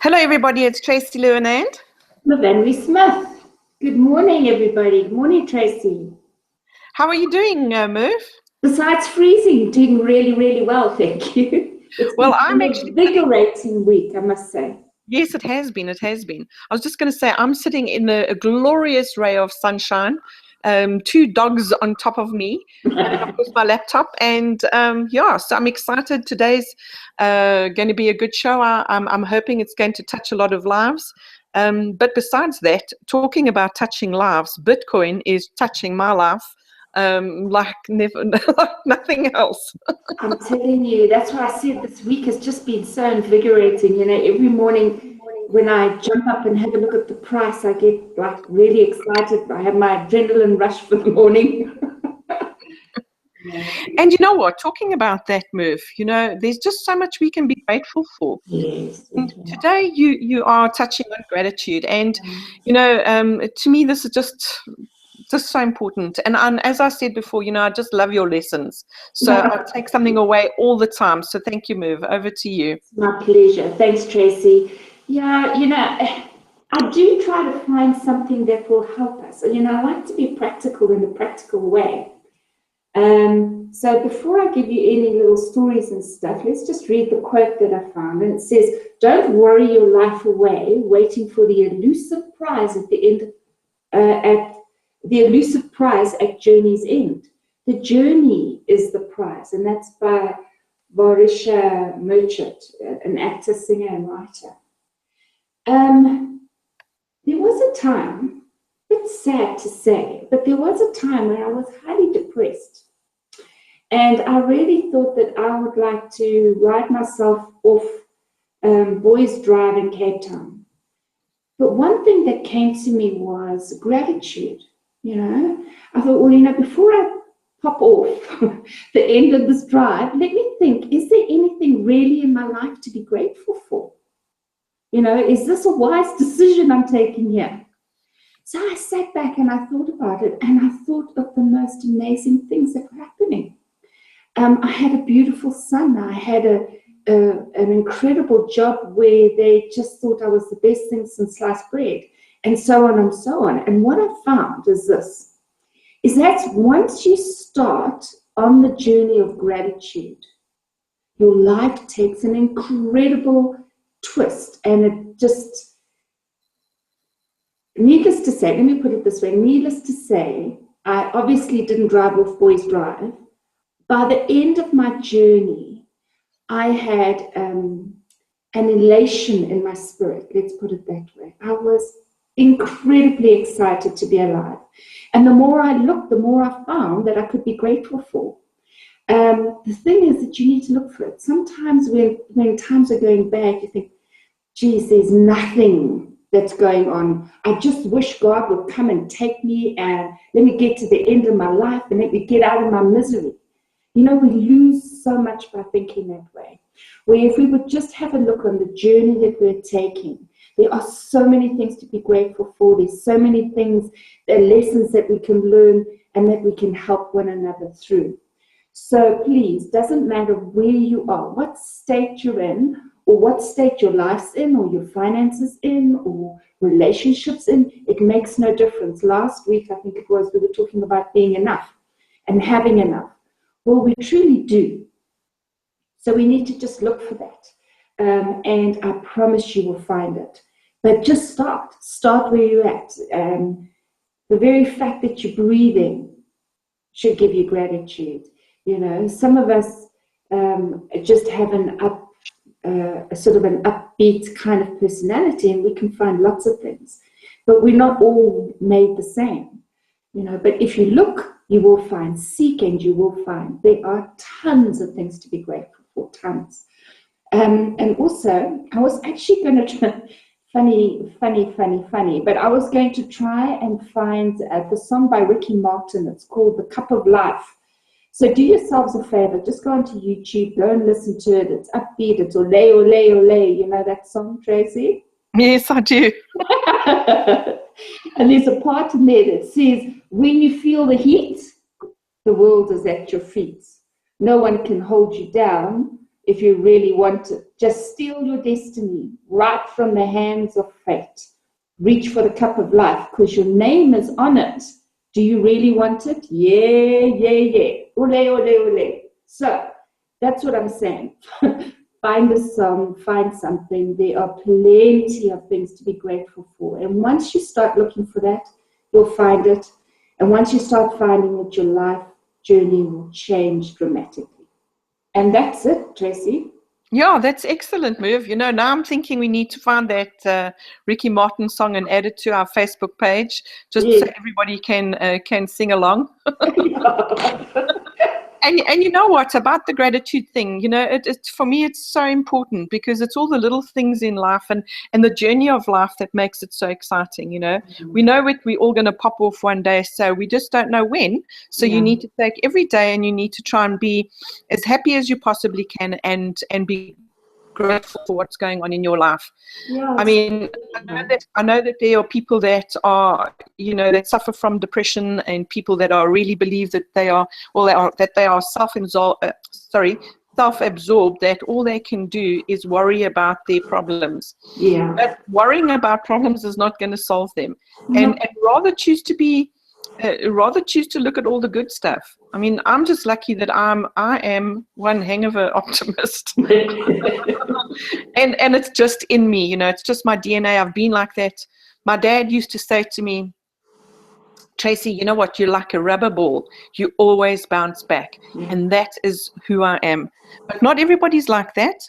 Hello, everybody. It's Tracy Lewinand. Lavendry Smith. Good morning, everybody. Good morning, Tracy. How are you doing, Merv? Besides freezing, doing really, really well, thank you. It's been an invigorating week, I must say. Yes, it has been. It has been. I was just going to say, I'm sitting in a glorious ray of sunshine, two dogs on top of me, and of course my laptop. And so I'm excited. Today's going to be a good show. I'm hoping it's going to touch a lot of lives. But besides that, talking about touching lives, Bitcoin is touching my life like never, like nothing else. I'm telling you, that's why I said this week has just been so invigorating. You know, every morning when I jump up and have a look at the price, I get like really excited. I have my adrenaline rush for the morning. And you know what? Talking about that, Merv, you know, there's just so much we can be grateful for. Yes. And today you are touching on gratitude. And, you know, to me, this is just so important. And as I said before, you know, I just love your lessons. So I take something away all the time. So thank you, Merv. Over to you. My pleasure. Thanks, Tracy. Yeah, you know, I do try to find something that will help us. You know, I like to be practical in a practical way. So before I give you any little stories and stuff, let's just read the quote that I found. And it says, "Don't worry your life away, waiting for the elusive prize at the end at journey's end. The journey is the prize," and that's by Varisha Merchant, an actor, singer, and writer. There was a time, it's sad to say, but there was a time when I was highly depressed. And I really thought that I would like to write myself off Boys Drive in Cape Town. But one thing that came to me was gratitude. You know, I thought, well, you know, before I pop off the end of this drive, let me think, is there anything really in my life to be grateful for? You know, is this a wise decision I'm taking here? So I sat back and I thought about it, and I thought of the most amazing things that were happening. I had a beautiful son. I had an incredible job where they just thought I was the best thing since sliced bread, and so on and so on. And what I found is this, is that once you start on the journey of gratitude, your life takes an incredible twist. And it just, needless to say, let me put it this way, needless to say, I obviously didn't drive off Boys Drive. By the end of my journey, I had an elation in my spirit, let's put it that way. I was incredibly excited to be alive. And the more I looked, the more I found that I could be grateful for. The thing is that you need to look for it. Sometimes when times are going bad, you think, geez, there's nothing that's going on. I just wish God would come and take me and let me get to the end of my life and let me get out of my misery. You know, we lose so much by thinking that way. Where if we would just have a look on the journey that we're taking, there are so many things to be grateful for. There's so many things, lessons that we can learn and that we can help one another through. So please, doesn't matter where you are, what state you're in, or what state your life's in, or your finances in, or relationships in, it makes no difference. Last week, I think it was, we were talking about being enough and having enough. Well, we truly do. So we need to just look for that. And I promise you will find it. But just start where you're at. The very fact that you're breathing should give you gratitude. You know, some of us just have a sort of an upbeat kind of personality, and we can find lots of things. But we're not all made the same. You know, but if you look, you will find, seek, and you will find. There are tons of things to be grateful for, tons. And also, I was actually going to try, funny, but I was going to try and find the song by Ricky Martin. It's called The Cup of Life. So do yourselves a favor, just go onto YouTube, go and listen to it. It's upbeat, it's ole, ole, ole. You know that song, Tracy? Yes, I do. And there's a part in there that says, when you feel the heat, the world is at your feet. No one can hold you down. if you really want it. Just steal your destiny right from the hands of fate. Reach for the cup of life because your name is on it. Do you really want it? Yeah, yeah, yeah. Ole, ole, ole. So that's what I'm saying. Find a song, find something. There are plenty of things to be grateful for. And once you start looking for that, you'll find it. And once you start finding it, your life journey will change dramatically. And that's it, Tracy. Yeah, that's excellent, Merv. You know, now I'm thinking we need to find that Ricky Martin song and add it to our Facebook page, just so everybody can sing along. And you know what, about the gratitude thing, you know, it for me, it's so important because it's all the little things in life and the journey of life that makes it so exciting, you know. We know we're all going to pop off one day, so we just don't know when. So you need to take every day and you need to try and be as happy as you possibly can and be grateful for what's going on in your life. I mean, I know that there are people that are, you know, that suffer from depression and people that are really believe that they are self-absorbed, that all they can do is worry about their problems. Yeah. But worrying about problems is not going to solve them. And rather choose to look at all the good stuff. I mean, I'm just lucky that I am one hang of an optimist. and it's just in me, you know, it's just my DNA. I've been like that. My dad used to say to me, Tracy, you know what? You're like a rubber ball. You always bounce back. And that is who I am. But not everybody's like that.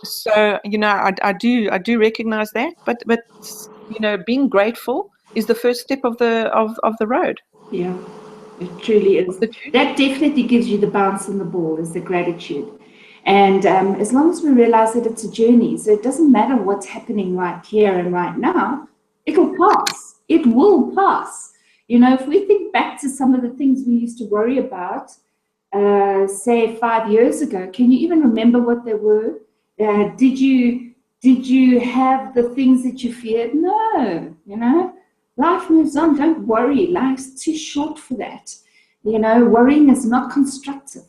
So, you know, I do recognize that. But you know, being grateful is the first step of the road. Yeah, it truly is. That definitely gives you the bounce in the ball, is the gratitude. And as long as we realize that it's a journey, so it doesn't matter what's happening right here and right now, it'll pass. It will pass. You know, if we think back to some of the things we used to worry about, say 5 years ago, can you even remember what they were? Did you have the things that you feared? No, you know. Life moves on. Don't worry. Life's too short for that. You know, worrying is not constructive,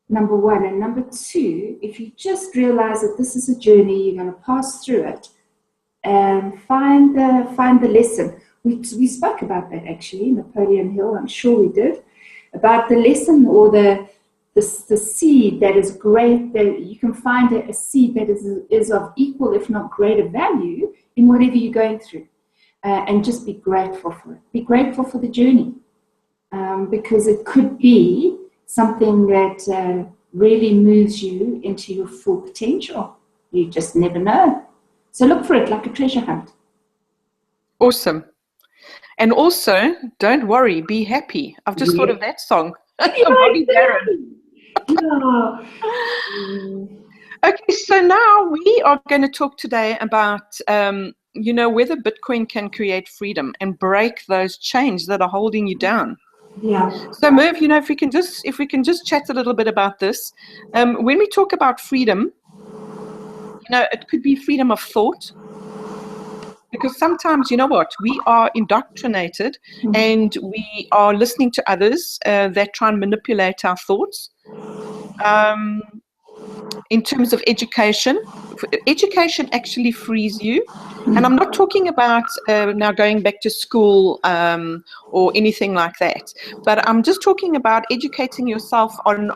number one. And number two, if you just realize that this is a journey, you're going to pass through it, and find the lesson. We spoke about that actually, Napoleon Hill, I'm sure we did, about the lesson or the seed that is great, that you can find a seed that is of equal, if not greater value in whatever you're going through. And just be grateful for it. Be grateful for the journey, because it could be something that really moves you into your full potential. You just never know. So look for it like a treasure hunt. Awesome. And also, don't worry, be happy. I've just thought of that song. Bobby Darin. Okay, so now we are going to talk today about you know, whether Bitcoin can create freedom and break those chains that are holding you down. Yeah. So Merv, you know, if we can just chat a little bit about this. When we talk about freedom, you know, it could be freedom of thought. Because sometimes, you know what, we are indoctrinated and we are listening to others that try and manipulate our thoughts. In terms of education actually frees you. And I'm not talking about now going back to school or anything like that, but I'm just talking about educating yourself on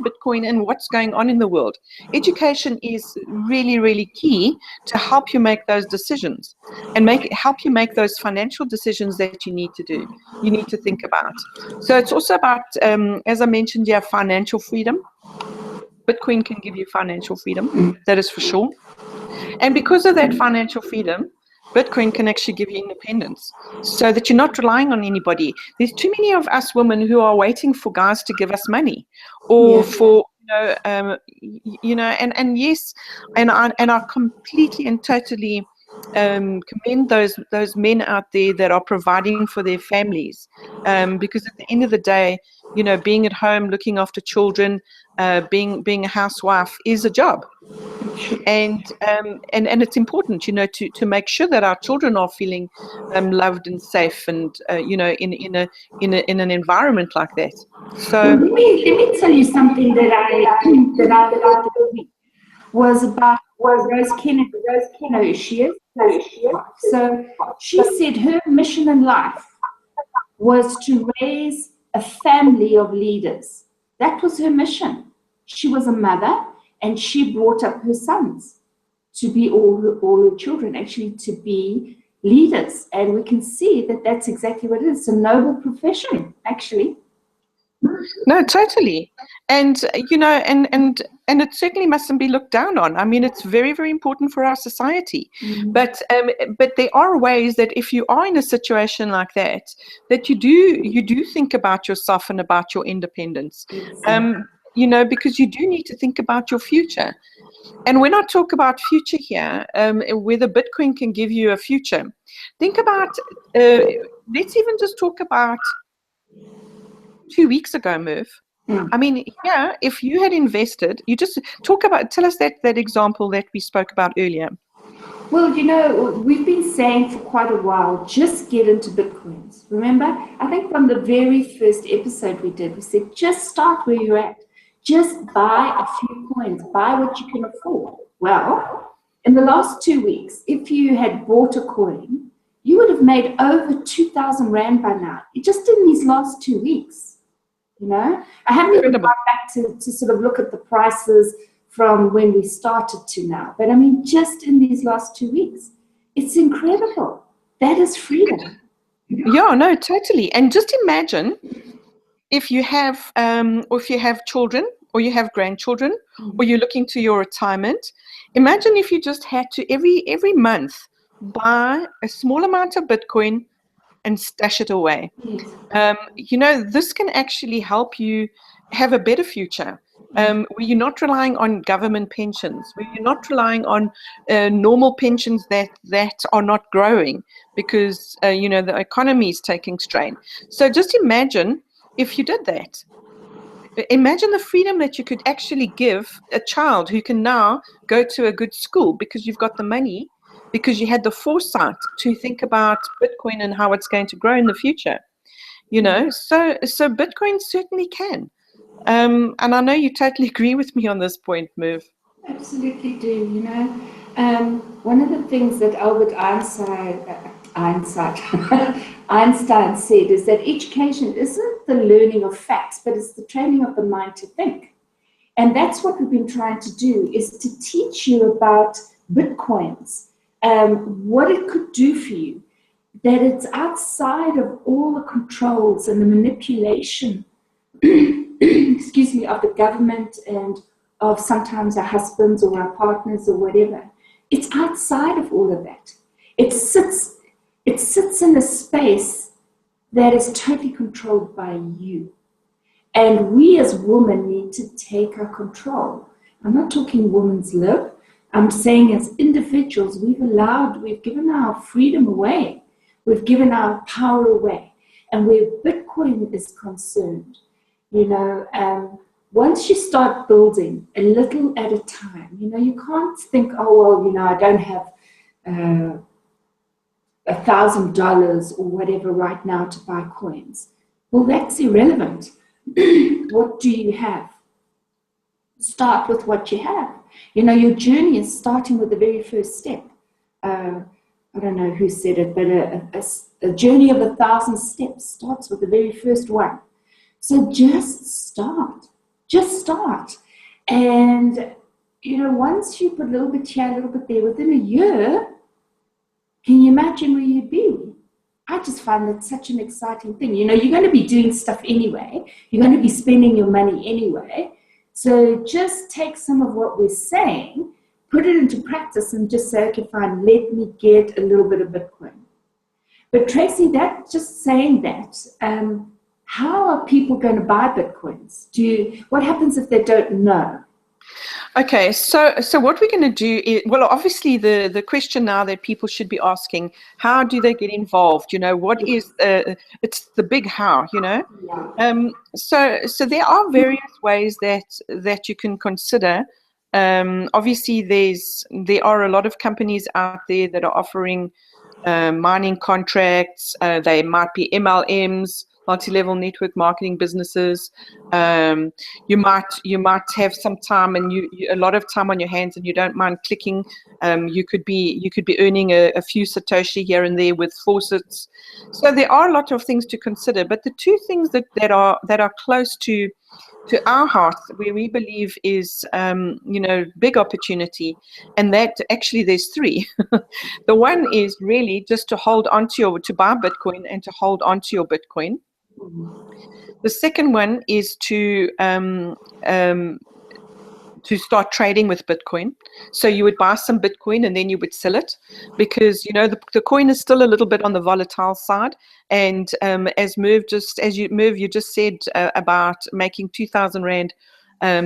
Bitcoin and what's going on in the world. Education is really, really key to help you make those decisions and help you make those financial decisions that you need to think about. So it's also about, as I mentioned, you have financial freedom. Bitcoin can give you financial freedom, that is for sure. And because of that financial freedom, Bitcoin can actually give you independence so that you're not relying on anybody. There's too many of us women who are waiting for guys to give us money or for, you know, and yes, and I completely and totally commend those men out there that are providing for their families, because at the end of the day, you know, being at home, looking after children, being a housewife is a job. And it's important, you know, to make sure that our children are feeling loved and safe, and you know, in an environment like that. Well, So let me tell you something that I heard this week was about Rose Kennedy. You know who she is? So she said her mission in life was to raise a family of leaders. That was her mission. She was a mother, and she brought up her sons to be all her children, actually, to be leaders. And we can see that that's exactly what it is. It's a noble profession, actually. no, totally. And you know, and it certainly mustn't be looked down on. I mean, it's very, very important for our society. But there are ways that if you are in a situation like that, that you do think about yourself and about your independence. You know, because you do need to think about your future. And when I talk about future here, whether Bitcoin can give you a future, think about, let's even just talk about 2 weeks ago, Merv. I mean, yeah, if you had invested, you just tell us that example that we spoke about earlier. Well, you know, we've been saying for quite a while, just get into Bitcoins. Remember, I think from the very first episode we did, we said, just start where you're at. Just buy a few coins, buy what you can afford. Well, in the last 2 weeks, if you had bought a coin, you would have made over 2,000 Rand by now, just in these last 2 weeks. You know, I haven't even gone back to sort of look at the prices from when we started to now. But I mean, just in these last 2 weeks, it's incredible. That is freedom. Yeah, no, totally. And just imagine if you have, or if you have children, or you have grandchildren, or you're looking to your retirement. Imagine if you just had to every month buy a small amount of Bitcoin and stash it away. You know, this can actually help you have a better future, where you're not relying on government pensions, where you're not relying on normal pensions that are not growing because, you know, the economy is taking strain. So just imagine if you did that. Imagine the freedom that you could actually give a child who can now go to a good school because you've got the money, because you had the foresight to think about Bitcoin and how it's going to grow in the future. You know, so Bitcoin certainly can. And I know you totally agree with me on this point, Merv. Absolutely do. You know, one of the things that Albert Einstein said is that education isn't the learning of facts, but it's the training of the mind to think. And that's what we've been trying to do, is to teach you about Bitcoins, what it could do for you, that it's outside of all the controls and the manipulation, excuse me, of the government and of sometimes our husbands or our partners or whatever. It's outside of all of that. It sits in a space that is totally controlled by you. And we as women need to take our control. I'm not talking women's lib. I'm saying as individuals, we've given our freedom away. We've given our power away. And where Bitcoin is concerned, you know, once you start building a little at a time, you know, you can't think, oh, well, you know, I don't have $1,000 or whatever right now to buy coins. Well, that's irrelevant. What do you have? Start with what you have. You know, your journey is starting with the very first step. I don't know who said it, but a journey of 1,000 steps starts with the very first one. So just start. Just start. And, you know, once you put a little bit here, a little bit there, within a year, can you imagine where you'd be? I just find that such an exciting thing. You know, you're going to be doing stuff anyway. You're going to be spending your money anyway. So just take some of what we're saying, put it into practice, and just say, okay, fine, let me get a little bit of Bitcoin. But Tracy, that just saying that, how are people going to buy Bitcoins? What happens if they don't know? Okay, so what we're going to do is, well, obviously the question now that people should be asking, how do they get involved? You know, what is, it's the big how, you know? So there are various ways that you can consider Obviously, there are a lot of companies out there that are offering mining contracts. They might be MLMs, multi-level network marketing businesses. You might have some time and you a lot of time on your hands, and you don't mind clicking. You could be earning a few satoshi here and there with faucets. So there are a lot of things to consider. But the two things that are close to our heart, where we believe is big opportunity, and that actually there's three. The one is really just to hold on to buy Bitcoin and to hold on to your Bitcoin. The second one is to start trading with Bitcoin. So you would buy some Bitcoin and then you would sell it, because the coin is still a little bit on the volatile side. And as you just said about making 2,000 Rand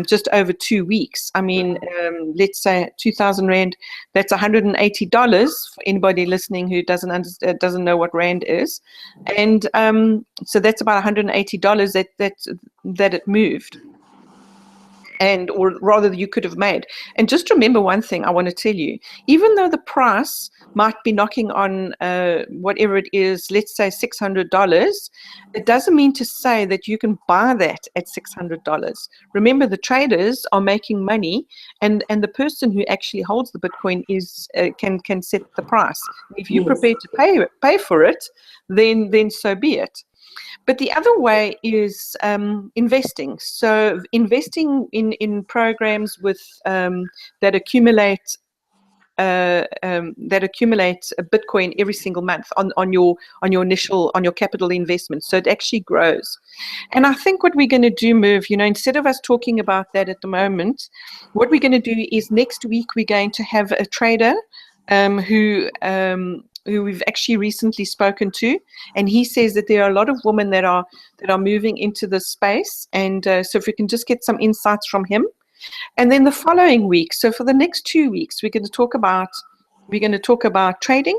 just over 2 weeks. I mean, let's say 2,000 Rand, that's $180 for anybody listening who doesn't know what Rand is. And so that's about $180 that it moved. Or rather you could have made. And just remember one thing I want to tell you: even though the price might be knocking on whatever it is, let's say $600, it doesn't mean to say that you can buy that at $600. Remember, the traders are making money, and the person who actually holds the Bitcoin is can set the price. If you're prepared to pay for it, then so be it. But the other way is investing. So investing in programs with that accumulate Bitcoin every single month on your capital investment, so it actually grows. And I think what we're going to do, Merv, instead of us talking about that at the moment, what we're going to do is next week we're going to have a trader who we've actually recently spoken to, and he says that there are a lot of women that are moving into this space, and so if we can just get some insights from him. And then the following week, so for the next 2 weeks, we're going to talk about trading,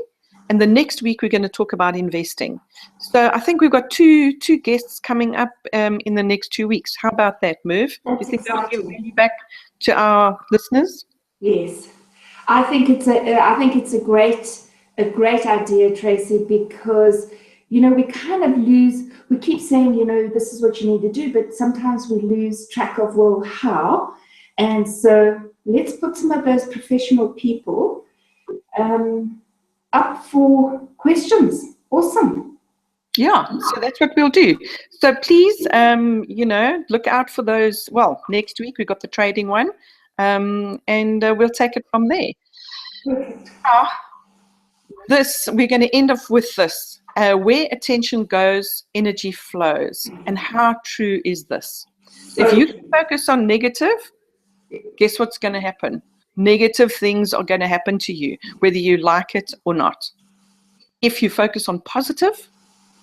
and the next week we're going to talk about investing. So I think we've got two guests coming up in the next 2 weeks. How about that, Merv? Do you think that'll give value back to our listeners? Yes, I think it's a great idea, Tracy, because we kind of we keep saying this is what you need to do, but sometimes we lose track of, well, how. And so let's put some of those professional people up for questions. Awesome. Yeah, so that's what we'll do. So please, look out for those. Well, next week we've got the trading one, and we'll take it from there. We're going to end off with this. Where attention goes, energy flows. And how true is this? If you focus on negative, guess what's going to happen? Negative things are going to happen to you, whether you like it or not. If you focus on positive,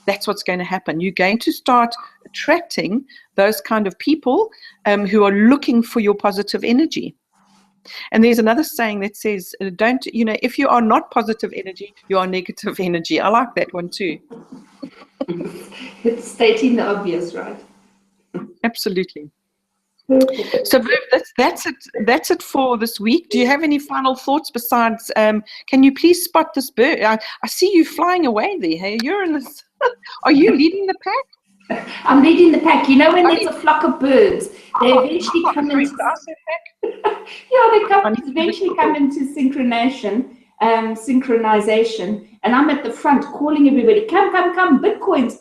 that's what's going to happen. You're going to start attracting those kind of people who are looking for your positive energy. And there's another saying that says, if you are not positive energy, you are negative energy. I like that one too. It's stating the obvious, right? Absolutely. So that's it for this week. Do you have any final thoughts besides, can you please spot this bird? I see you flying away there. Hey, you're in this. Are you leading the pack? I'm leading the pack. When there's a flock of birds, they eventually come into eventually come into synchronization, and I'm at the front calling everybody, come, Bitcoins.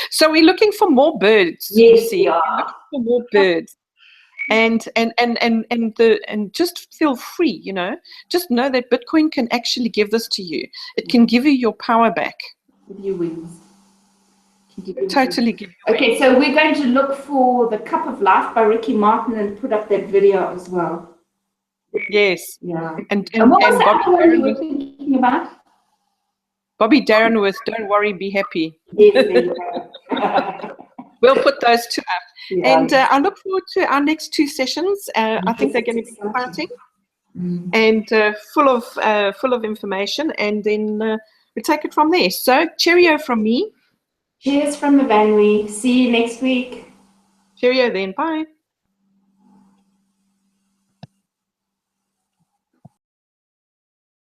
So we're looking for more birds. Yes, we're looking for more birds. And just feel free, just know that Bitcoin can actually give this to you. It can give you your power back. Give you wings. Totally give you wings. Okay, so we're going to look for The Cup of Life by Ricky Martin and put up that video as well. Yes. Yeah. And what was the other one you were thinking about? Bobby Darren with Don't Worry, Be Happy. Yes, We'll put those two up. Yeah. And I look forward to our next two sessions. I think they're going to be exciting and full of information. And then we take it from there. So cheerio from me. Cheers from the Vanry. See you next week. Cheerio then. Bye.